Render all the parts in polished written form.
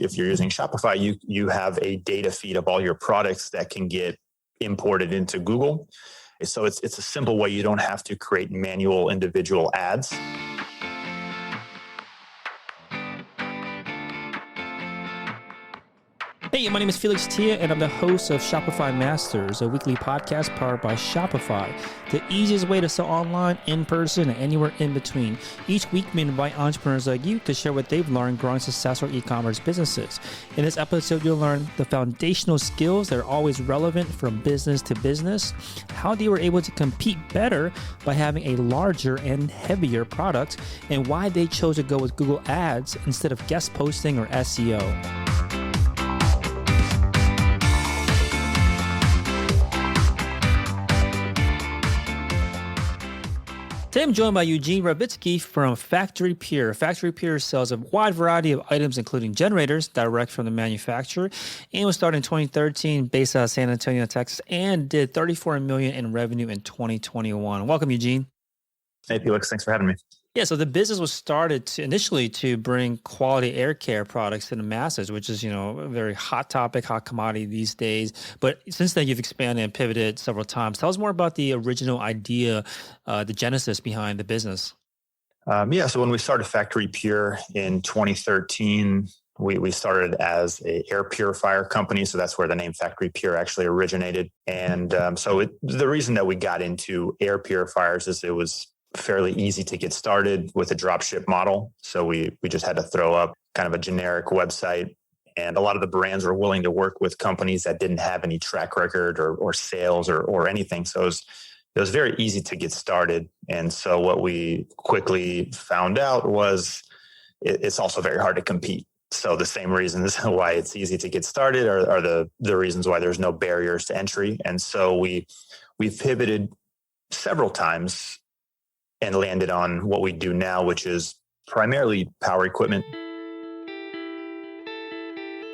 If you're using Shopify, you have a data feed of all your products that can get imported into Google. So it's a simple way. You don't have to create manual individual ads. Hey, my name is Felix Tia, and I'm the host of Shopify Masters, a weekly podcast powered by Shopify, the easiest way to sell online, in person, and anywhere in between. Each week, we invite entrepreneurs like you to share what they've learned growing successful e-commerce businesses. In this episode, you'll learn the foundational skills that are always relevant from business to business, how they were able to compete better by having a larger and heavier product, and why they chose to go with Google Ads instead of guest posting or SEO. Today I'm joined by Eugene Rabitsky from FactoryPure. FactoryPure sells a wide variety of items, including generators, direct from the manufacturer, and was started in 2013, based out of San Antonio, Texas, and did $34 million in revenue in 2021. Welcome, Eugene. Hey, Felix. Thanks for having me. Yeah, so the business was started initially to bring quality air care products to the masses, which is, a very hot topic, hot commodity these days. But since then, you've expanded and pivoted several times. Tell us more about the original idea, the genesis behind the business. So when we started FactoryPure in 2013, we started as an air purifier company. So that's where the name FactoryPure actually originated. And the reason that we got into air purifiers is it was fairly easy to get started with a dropship model. So we just had to throw up kind of a generic website. And a lot of the brands were willing to work with companies that didn't have any track record or sales or anything. So it was very easy to get started. And so what we quickly found out was it's also very hard to compete. So the same reasons why it's easy to get started are the reasons why there's no barriers to entry. And so we've pivoted several times and landed on what we do now, which is primarily power equipment,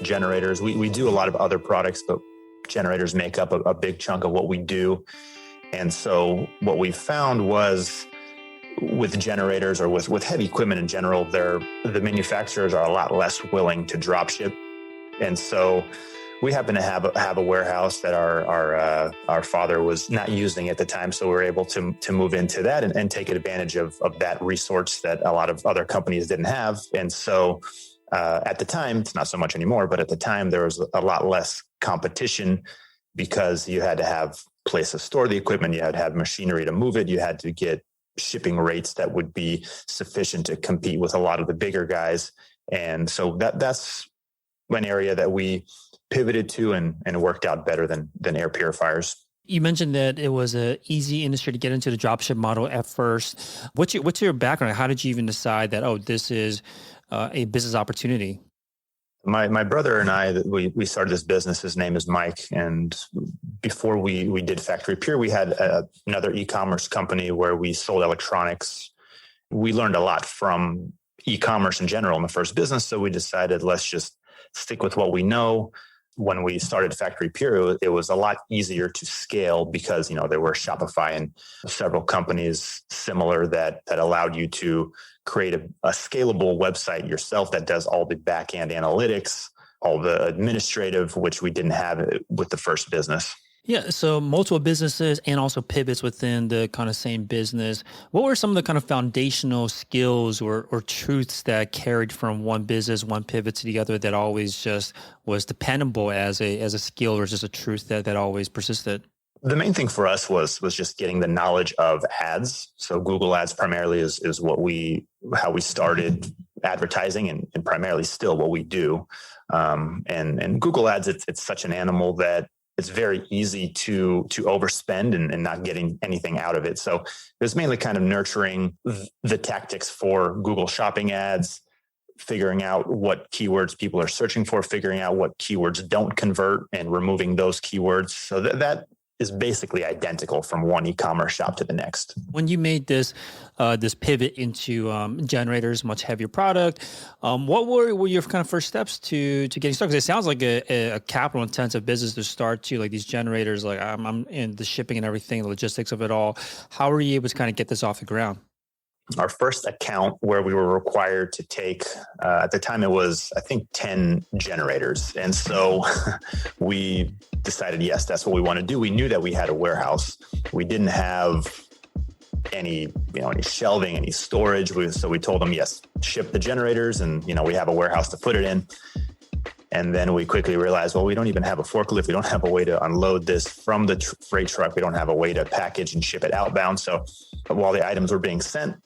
generators. We do a lot of other products, but generators make up a big chunk of what we do. And so what we found was with generators or with heavy equipment in general, the manufacturers are a lot less willing to drop ship. And so we happen to have a warehouse that our father was not using at the time, so we were able to move into that and take advantage of that resource that a lot of other companies didn't have. And so at the time, it's not so much anymore, but at the time there was a lot less competition because you had to have place to store the equipment, you had to have machinery to move it, you had to get shipping rates that would be sufficient to compete with a lot of the bigger guys. And so that's an area that we pivoted to and worked out better than air purifiers. You mentioned that it was an easy industry to get into the dropship model at first. What's your background? How did you even decide that, this is a business opportunity? My brother and I, we started this business. His name is Mike. And before we did FactoryPure, we had another e-commerce company where we sold electronics. We learned a lot from e-commerce in general in the first business. So we decided, let's just stick with what we know. When we started FactoryPure, it was a lot easier to scale because, there were Shopify and several companies similar that allowed you to create a scalable website yourself that does all the back-end analytics, all the administrative, which we didn't have with the first business. Yeah, so multiple businesses and also pivots within the kind of same business. What were some of the kind of foundational skills or truths that carried from one business, one pivot to the other that always just was dependable as a skill or just a truth that always persisted? The main thing for us was just getting the knowledge of ads. So Google Ads primarily is how we started advertising and primarily still what we do. And Google Ads, it's such an animal that it's very easy to overspend and not getting anything out of it. So it was mainly kind of nurturing the tactics for Google Shopping ads, figuring out what keywords people are searching for, figuring out what keywords don't convert and removing those keywords. So that is basically identical from one e-commerce shop to the next. When you made this pivot into generators, much heavier product, what were your kind of first steps to getting started? Because it sounds like a capital intensive business to start to, like these generators, like I'm in the shipping and everything, the logistics of it all. How were you able to kind of get this off the ground? our first account where we were required to take, at the time it was, I think, 10 generators. And so we decided, yes, that's what we want to do. We knew that we had a warehouse. We didn't have any shelving, any storage. So we told them, yes, ship the generators, and, we have a warehouse to put it in. And then we quickly realized, well, we don't even have a forklift. We don't have a way to unload this from the freight truck. We don't have a way to package and ship it outbound. So while the items were being sent,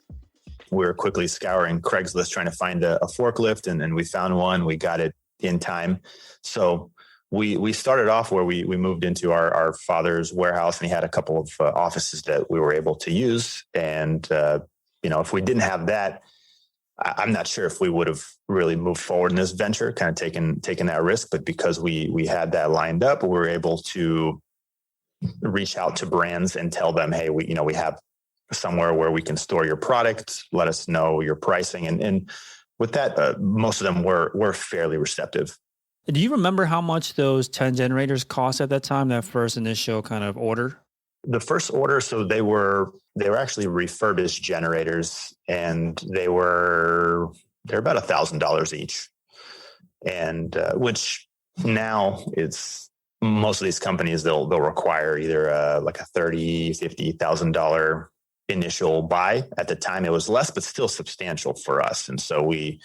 we were quickly scouring Craigslist trying to find a forklift, and we found one. We got it in time. So we started off where we moved into our father's warehouse, and he had a couple of offices that we were able to use. And, if we didn't have that, I'm not sure if we would have really moved forward in this venture, kind of taken that risk. But because we had that lined up, we were able to reach out to brands and tell them, hey, we have somewhere where we can store your product. Let us know your pricing. And with that, most of them were fairly receptive. Do you remember how much those 10 generators cost at that time, that first initial kind of order? The first order, so they were actually refurbished generators, and they're about $1,000 each. And which now it's most of these companies, they'll require either like a $30,000, $50,000 initial buy. At the time it was less, but still substantial for us. And so we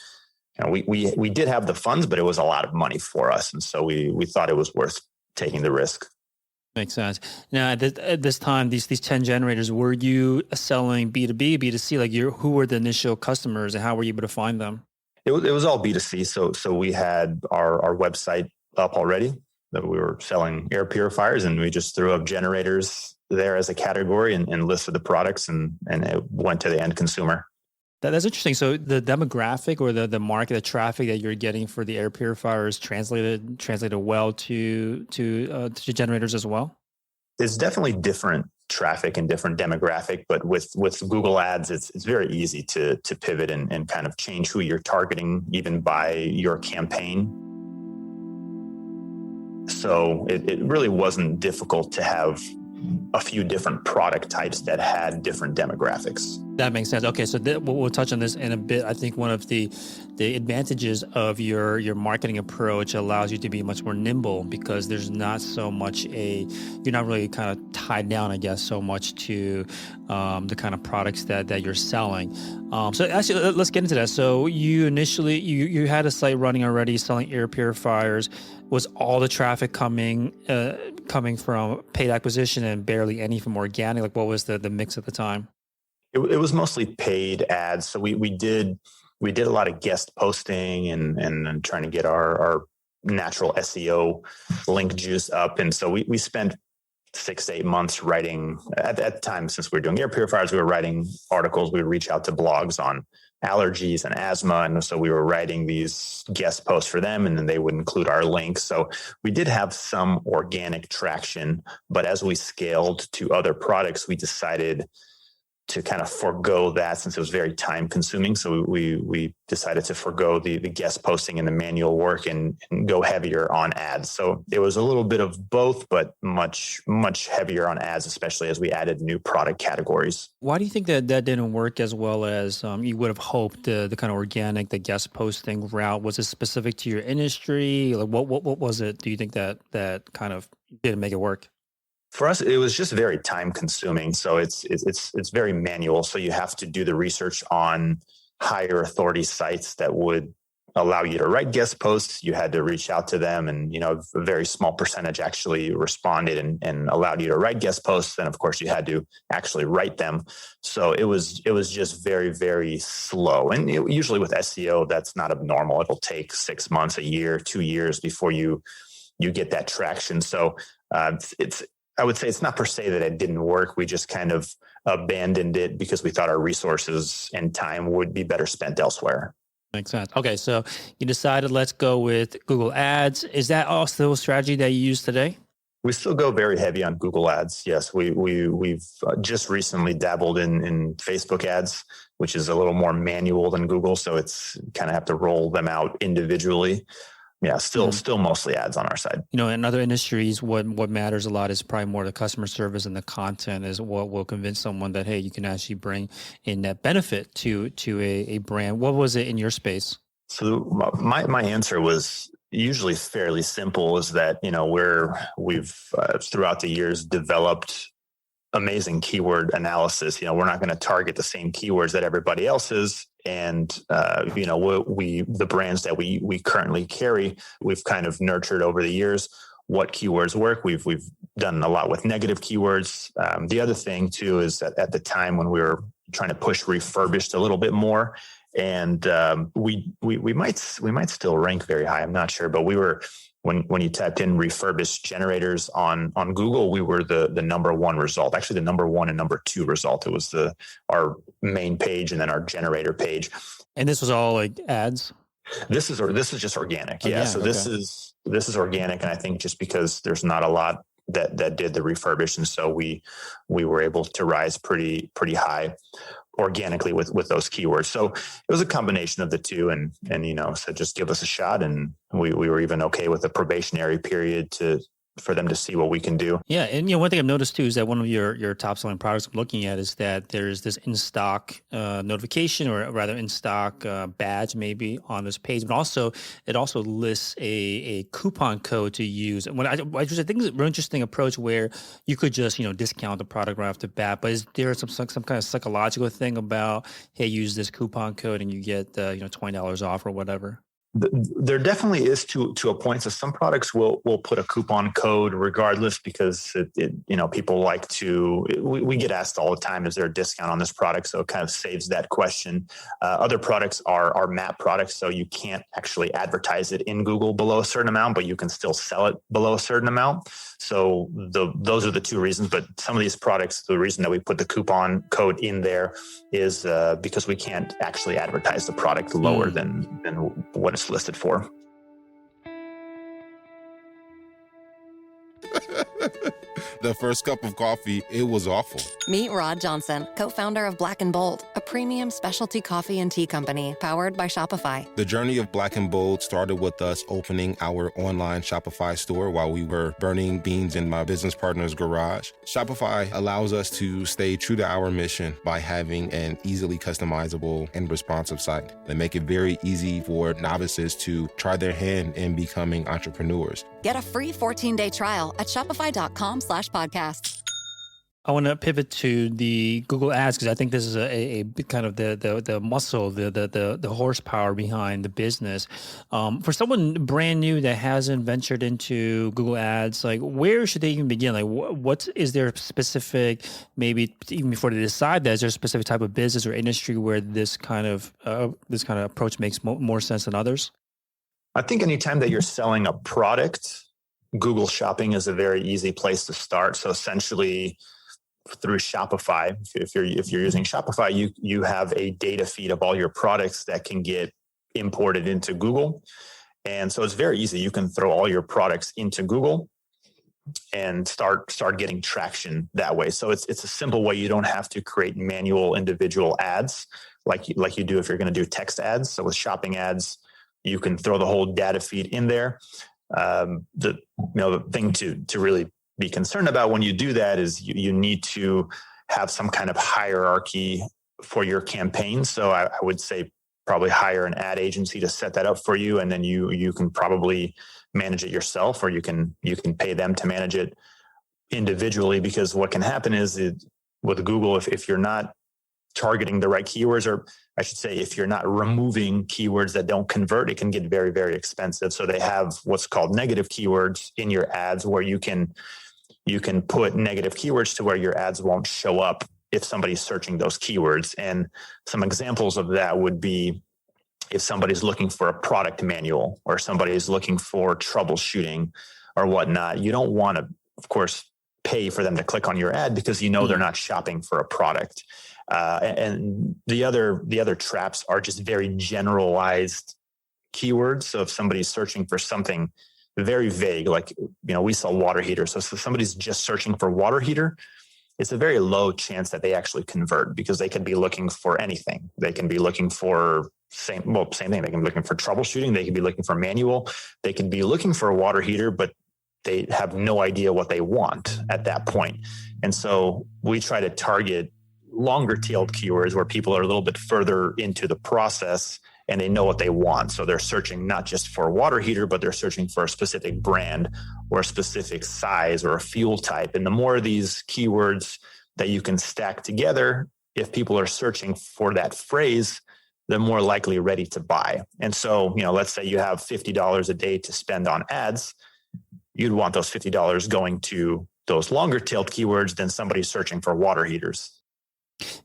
did have the funds, but it was a lot of money for us. And so we thought it was worth taking the risk. Makes sense. Now, at this time, these 10 generators, were you selling B2B, B2C? Like, who were the initial customers, and how were you able to find them? It was all B2C. So we had our website up already that we were selling air purifiers, and we just threw up generators there as a category and listed the products, and it went to the end consumer. That's interesting. So the demographic or the market, the traffic that you're getting for the air purifiers translated well to generators as well? It's definitely different traffic and different demographic, but with Google Ads, it's very easy to pivot and kind of change who you're targeting even by your campaign. So it really wasn't difficult to have a few different product types that had different demographics. That makes sense. Okay, so we'll touch on this in a bit. I think one of the advantages of your marketing approach allows you to be much more nimble, because there's not so much you're not really kind of tied down, I guess, so much to the kind of products that you're selling. So actually, let's get into that. So you initially, you had a site running already selling air purifiers. Was all the traffic coming from paid acquisition and barely any from organic? Like, what was the mix at the time? It was mostly paid ads. So we did a lot of guest posting and trying to get our natural SEO link juice up. And so we spent 6 to 8 months writing at the time, since we were doing air purifiers, we were writing articles. We would reach out to blogs on allergies and asthma. And so we were writing these guest posts for them, and then they would include our links. So we did have some organic traction, but as we scaled to other products, we decided to kind of forego that, since it was very time consuming. So we decided to forego the guest posting and the manual work and go heavier on ads. So it was a little bit of both, but much heavier on ads, especially as we added new product categories. Why do you think that didn't work as well as you would have hoped? The kind of organic, the guest posting route, was it specific to your industry? Like what was it? Do you think that kind of didn't make it work? For us, it was just very time consuming. So it's very manual. So you have to do the research on higher authority sites that would allow you to write guest posts. You had to reach out to them, and a very small percentage actually responded and allowed you to write guest posts. Then of course you had to actually write them. So it was just very, very slow. And usually with SEO, that's not abnormal. It'll take 6 months, a year, 2 years before you get that traction. So I would say it's not per se that it didn't work. We just kind of abandoned it because we thought our resources and time would be better spent elsewhere. Makes sense. Okay, so you decided, let's go with Google Ads. Is that also a strategy that you use today? We still go very heavy on Google Ads. Yes, we've just recently dabbled in Facebook ads, which is a little more manual than Google. So it's kind of have to roll them out individually. Yeah, still mostly ads on our side. In other industries, what matters a lot is probably more the customer service, and the content is what will convince someone that, hey, you can actually bring in that benefit to a brand. What was it in your space? So my answer was usually fairly simple, is that, we've throughout the years developed amazing keyword analysis. We're not going to target the same keywords that everybody else is. And, the brands that we currently carry, we've kind of nurtured over the years what keywords work. We've done a lot with negative keywords. The other thing too, is that at the time when we were trying to push refurbished a little bit more, and we might still rank very high, I'm not sure, but we were, when you typed in refurbished generators on Google, we were the number one result, actually the number one and number two result. It was our main page and then our generator page. And this was all like ads? This is just organic. Yeah. Organic, So this is organic. And I think just because there's not a lot that did the refurbish. And so we were able to rise pretty high organically with those keywords. So it was a combination of the two, and so just give us a shot. And we were even okay with a probationary period for them to see what we can do. Yeah. And one thing I've noticed too is that one of your top selling products I'm looking at is that there's this in-stock notification, or rather in-stock badge maybe on this page, but also it also lists a coupon code to use. And I think it's a really interesting approach where you could just, discount the product right off the bat, but is there some kind of psychological thing about, hey, use this coupon code and you get $20 off or whatever? There definitely is to a point. So some products will put a coupon code regardless, because people like to. We get asked all the time, is there a discount on this product? So it kind of saves that question. Other products are MAP products, so you can't actually advertise it in Google below a certain amount, but you can still sell it below a certain amount. So those are the two reasons. But some of these products, the reason that we put the coupon code in there is because we can't actually advertise the product lower than what it's listed for. The first cup of coffee, it was awful. Meet Rod Johnson, co-founder of Black & Bold, a premium specialty coffee and tea company powered by Shopify. The journey of Black & Bold started with us opening our online Shopify store while we were burning beans in my business partner's garage. Shopify allows us to stay true to our mission by having an easily customizable and responsive site. They make it very easy for novices to try their hand in becoming entrepreneurs. Get a free 14-day trial at shopify.com/podcast. I want to pivot to the Google Ads, because I think this is a kind of the muscle, the horsepower behind the business. For someone brand new that hasn't ventured into Google Ads, like, where should they even begin? Like, what is there specific, maybe even before they decide that, is there a specific type of business or industry where this kind of approach makes more sense than others? I think anytime that you're selling a product, Google Shopping is a very easy place to start. So essentially, through Shopify, if you're using Shopify, you have a data feed of all your products that can get imported into Google. And so it's very easy. You can throw all your products into Google and start getting traction that way. So it's a simple way. You don't have to create manual individual ads like you do if you're going to do text ads. So with shopping ads, you can throw the whole data feed in there. The thing to really be concerned about when you do that is you need to have some kind of hierarchy for your campaign. So I would say probably hire an ad agency to set that up for you, and then you can probably manage it yourself, or you can pay them to manage it individually. Because what can happen is with Google, if you're not targeting the right keywords, or I should say, if you're not removing keywords that don't convert, it can get very, very expensive. So they have what's called negative keywords in your ads, where you can put negative keywords to where your ads won't show up if somebody's searching those keywords. And some examples of that would be if somebody's looking for a product manual, or somebody's looking for troubleshooting or whatnot. You don't want to, of course, pay for them to click on your ad, because they're not shopping for a product. And the other traps are just very generalized keywords. So if somebody's searching for something very vague, like, we sell water heaters. So if somebody's just searching for water heater, it's a very low chance that they actually convert, because they could be looking for anything. They can be looking for same thing. They can be looking for troubleshooting. They could be looking for manual. They could be looking for a water heater, but they have no idea what they want at that point. And so we try to target longer tailed keywords where people are a little bit further into the process and they know what they want. So they're searching not just for a water heater, but they're searching for a specific brand or a specific size or a fuel type. And the more of these keywords that you can stack together, if people are searching for that phrase, they're more likely ready to buy. And so, let's say you have $50 a day to spend on ads. You'd want those $50 going to those longer tailed keywords than somebody searching for water heaters.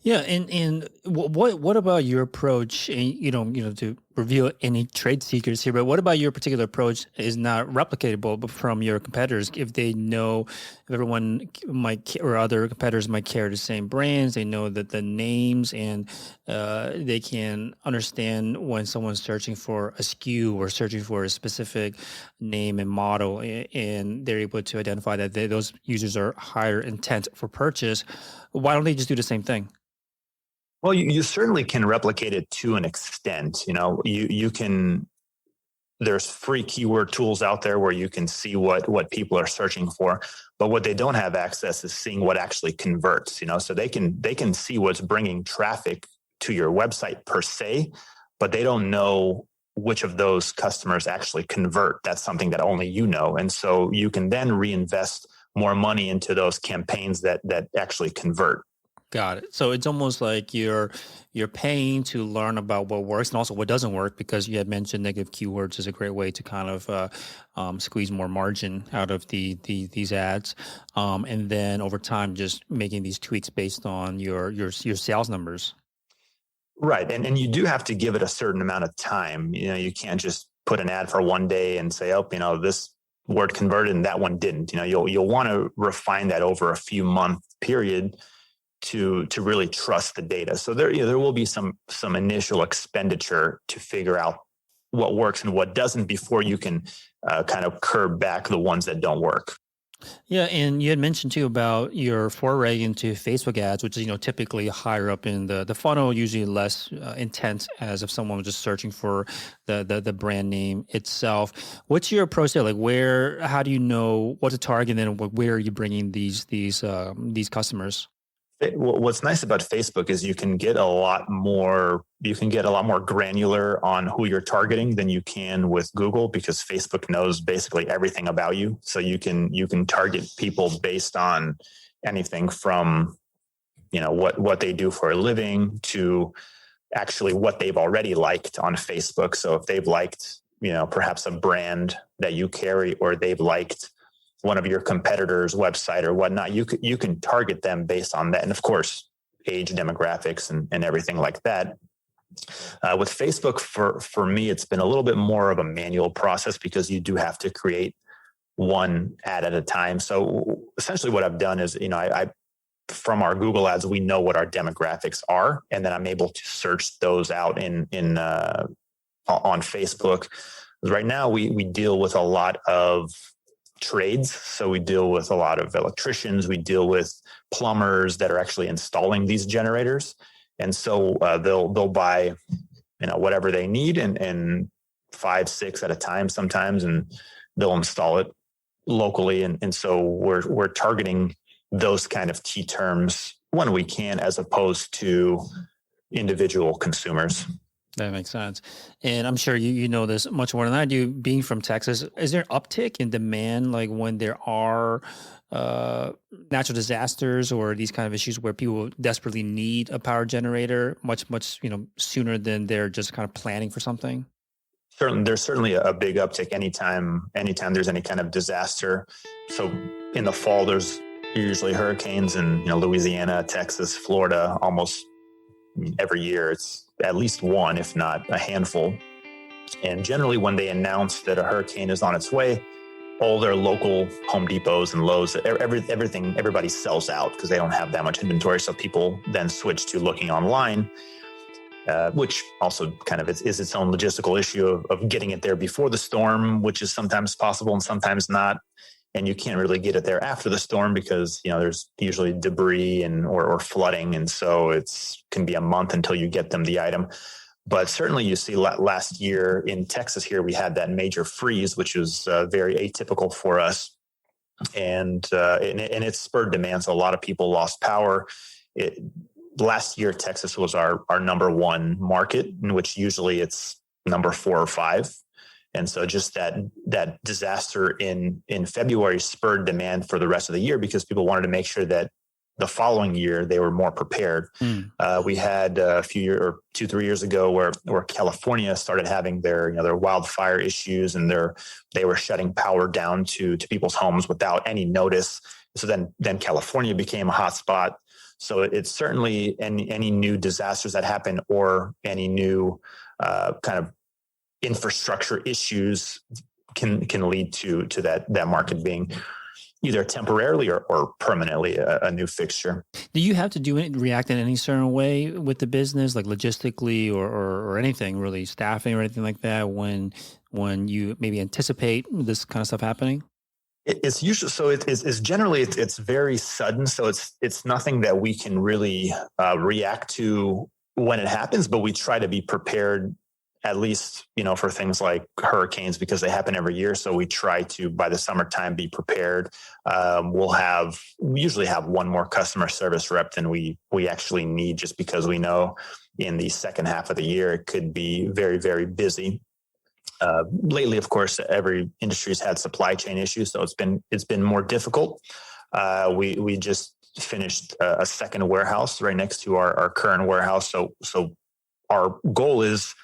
Yeah, and what about your approach? And to reveal any trade secrets here, but what about your particular approach is not replicatable from your competitors? If they know, if everyone might or other competitors might carry the same brands, they know that the names, and they can understand when someone's searching for a SKU or searching for a specific name and model, and they're able to identify that those users are higher intent for purchase. Why don't they just do the same thing? Well, you certainly can replicate it to an extent. You can, there's free keyword tools out there where you can see what people are searching for, but what they don't have access is seeing what actually converts, so they can see what's bringing traffic to your website per se, but they don't know which of those customers actually convert. That's something that only you know. And so you can then reinvest more money into those campaigns that actually convert. Got it. So it's almost like you're paying to learn about what works and also what doesn't work, because you had mentioned negative keywords is a great way to kind of squeeze more margin out of these ads, and then over time just making these tweaks based on your sales numbers. Right, and you do have to give it a certain amount of time. You can't just put an ad for one day and say, oh, this word converted and that one didn't. You'll want to refine that over a few month period to really trust the data. So there will be some initial expenditure to figure out what works and what doesn't before you can kind of curb back the ones that don't work. Yeah, and you had mentioned too about your foray into Facebook ads, which is typically higher up in the funnel, usually less intense as if someone was just searching for the brand name itself. What's your approach there? Like, how do you know what to target, and then where are you bringing these customers? What's nice about Facebook is you can get a lot more granular on who you're targeting than you can with Google, because Facebook knows basically everything about you. So you can target people based on anything from, what they do for a living to actually what they've already liked on Facebook. So if they've liked, perhaps a brand that you carry, or they've liked one of your competitors' website or whatnot, you can target them based on that. And of course, age demographics and everything like that. With Facebook, for me, it's been a little bit more of a manual process because you do have to create one ad at a time. So essentially what I've done is, I from our Google ads, we know what our demographics are, and then I'm able to search those out on Facebook. Right now, we deal with a lot of trades. So we deal with a lot of electricians. We deal with plumbers that are actually installing these generators. And so they'll buy, whatever they need and 5, 6 at a time sometimes, and they'll install it locally. And so we're targeting those kind of key terms when we can, as opposed to individual consumers. That makes sense. And I'm sure you know this much more than I do, being from Texas. Is there an uptick in demand, like when there are natural disasters or these kind of issues where people desperately need a power generator much sooner than they're just kind of planning for something? There's certainly a big uptick anytime there's any kind of disaster. So in the fall, there's usually hurricanes in Louisiana, Texas, Florida. Almost every year, it's at least one, if not a handful. And generally, when they announce that a hurricane is on its way, all their local Home Depots and Lowe's, everybody sells out because they don't have that much inventory. So people then switch to looking online, which also kind of is its own logistical issue of getting it there before the storm, which is sometimes possible and sometimes not. And you can't really get it there after the storm because, there's usually debris or flooding. And so can be a month until you get them the item. But certainly you see last year in Texas here, we had that major freeze, which was very atypical for us. And it spurred demand. So a lot of people lost power. Last year, Texas was our number one market, in which usually it's number 4 or 5. And so just that disaster in February spurred demand for the rest of the year because people wanted to make sure that the following year they were more prepared. We had a few years or 2-3 years ago where California started having their wildfire issues, and they were shutting power down to people's homes without any notice. So then California became a hot spot. So it's certainly any new disasters that happen or any new kind of infrastructure issues can lead to that market being either temporarily or permanently a new fixture. Do you have to react in any certain way with the business, like logistically or anything really, staffing or anything like that, when you maybe anticipate this kind of stuff happening? It's usually so. It's generally it's very sudden. So it's nothing that we can really react to when it happens, but we try to be prepared at least, for things like hurricanes because they happen every year. So we try to, by the summertime, be prepared. We usually have one more customer service rep than we actually need, just because we know in the second half of the year, it could be very, very busy. Lately, of course, every industry has had supply chain issues, so it's been more difficult. We just finished a second warehouse right next to our current warehouse. So our goal is,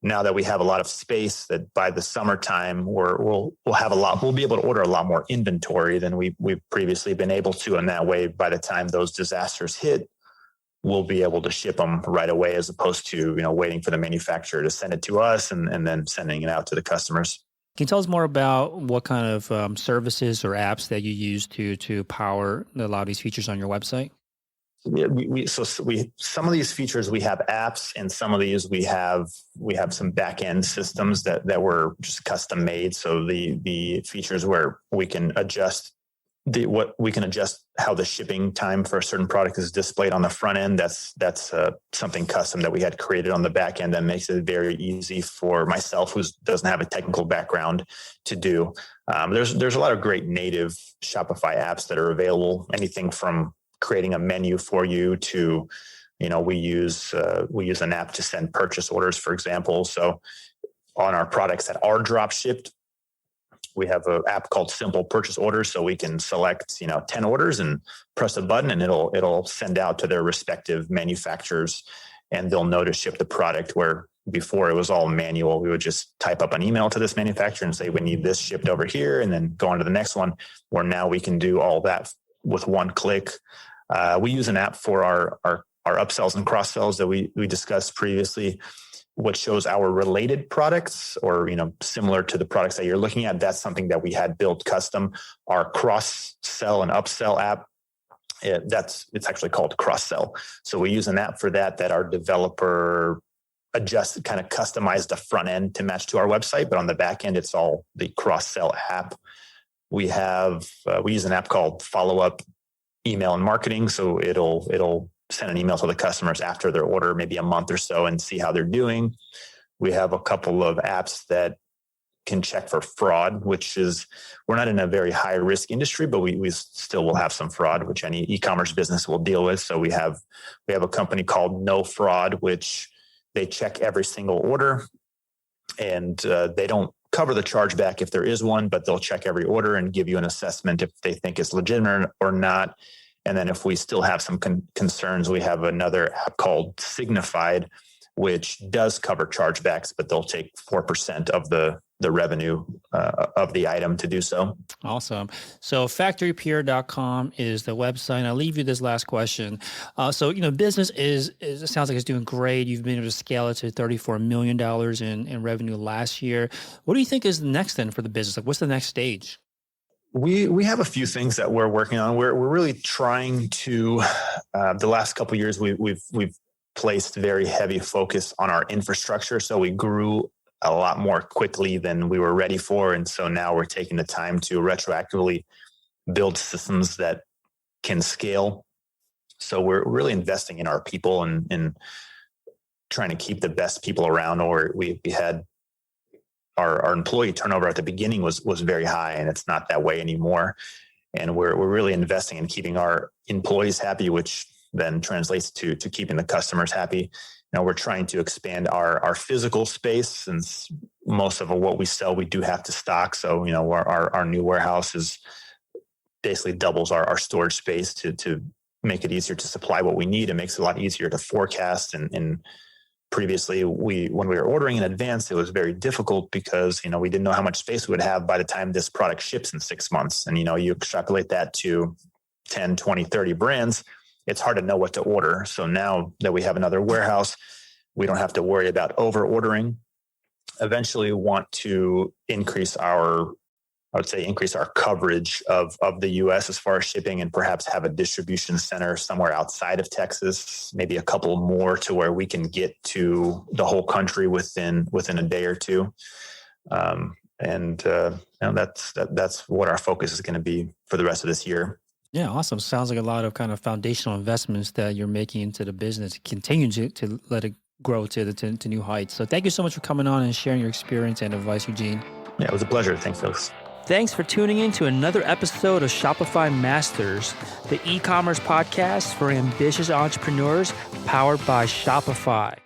now that we have a lot of space, that by the summertime we'll be able to order a lot more inventory than we've previously been able to. And that way, by the time those disasters hit, we'll be able to ship them right away, as opposed to, waiting for the manufacturer to send it to us and then sending it out to the customers. Can you tell us more about what kind of services or apps that you use to power a lot of these features on your website? Some of these features we have apps, and some of these we have some back end systems that were just custom made. So the features where we can adjust how the shipping time for a certain product is displayed on the front end. That's something custom that we had created on the back end that makes it very easy for myself, who doesn't have a technical background, to do. There's a lot of great native Shopify apps that are available. Anything from creating a menu for you to, we use an app to send purchase orders, for example. So on our products that are drop shipped, we have an app called Simple Purchase Orders. So we can select, 10 orders and press a button, and it'll send out to their respective manufacturers, and they'll know to ship the product, where before it was all manual. We would just type up an email to this manufacturer and say, we need this shipped over here, and then go on to the next one, where now we can do all that with one click. We use an app for our upsells and cross sells that we discussed previously, which shows our related products, or similar to the products that you're looking at. That's something that we had built custom. Our cross sell and upsell app, it's actually called cross sell. So we use an app for that our developer adjusted, kind of customized the front end to match to our website, but on the back end, it's all the cross sell app. We use an app called Follow Up Email and Marketing. So it'll send an email to the customers after their order, maybe a month or so, and see how they're doing. We have a couple of apps that can check for fraud, which is, we're not in a very high risk industry, but we still will have some fraud, which any e-commerce business will deal with. So we have a company called No Fraud, which they check every single order, and they don't cover the chargeback if there is one, but they'll check every order and give you an assessment if they think it's legitimate or not. And then if we still have some concerns, we have another app called Signified, which does cover chargebacks, but they'll take 4% of the revenue of the item to do so. Awesome. So FactoryPure.com is the website. I'll leave you this last question. Business it sounds like it's doing great. You've been able to scale it to $34 million in revenue last year. What do you think is the next then for the business? Like, what's the next stage? We have a few things that we're working on. We're really trying to, the last couple of years, we've placed very heavy focus on our infrastructure. So we grew a lot more quickly than we were ready for. And so now we're taking the time to retroactively build systems that can scale. So we're really investing in our people and trying to keep the best people around, or we had our employee turnover at the beginning was very high, and it's not that way anymore. And we're really investing in keeping our employees happy, which then translates to keeping the customers happy. Now we're trying to expand our physical space, since most of what we sell, we do have to stock. So, our new warehouse is basically doubles our storage space to make it easier to supply what we need. It makes it a lot easier to forecast. And previously, when we were ordering in advance, it was very difficult because, we didn't know how much space we would have by the time this product ships in 6 months. And, you extrapolate that to 10, 20, 30 brands, it's hard to know what to order. So now that we have another warehouse, we don't have to worry about over ordering. Eventually want to increase our coverage of the U.S. as far as shipping, and perhaps have a distribution center somewhere outside of Texas, maybe a couple more, to where we can get to the whole country within a day or two. That's what our focus is going to be for the rest of this year. Yeah, awesome. Sounds like a lot of kind of foundational investments that you're making into the business, continue to let it grow to new heights. So thank you so much for coming on and sharing your experience and advice, Eugene. Yeah, it was a pleasure. Thanks, folks. Thanks for tuning in to another episode of Shopify Masters, the e-commerce podcast for ambitious entrepreneurs powered by Shopify.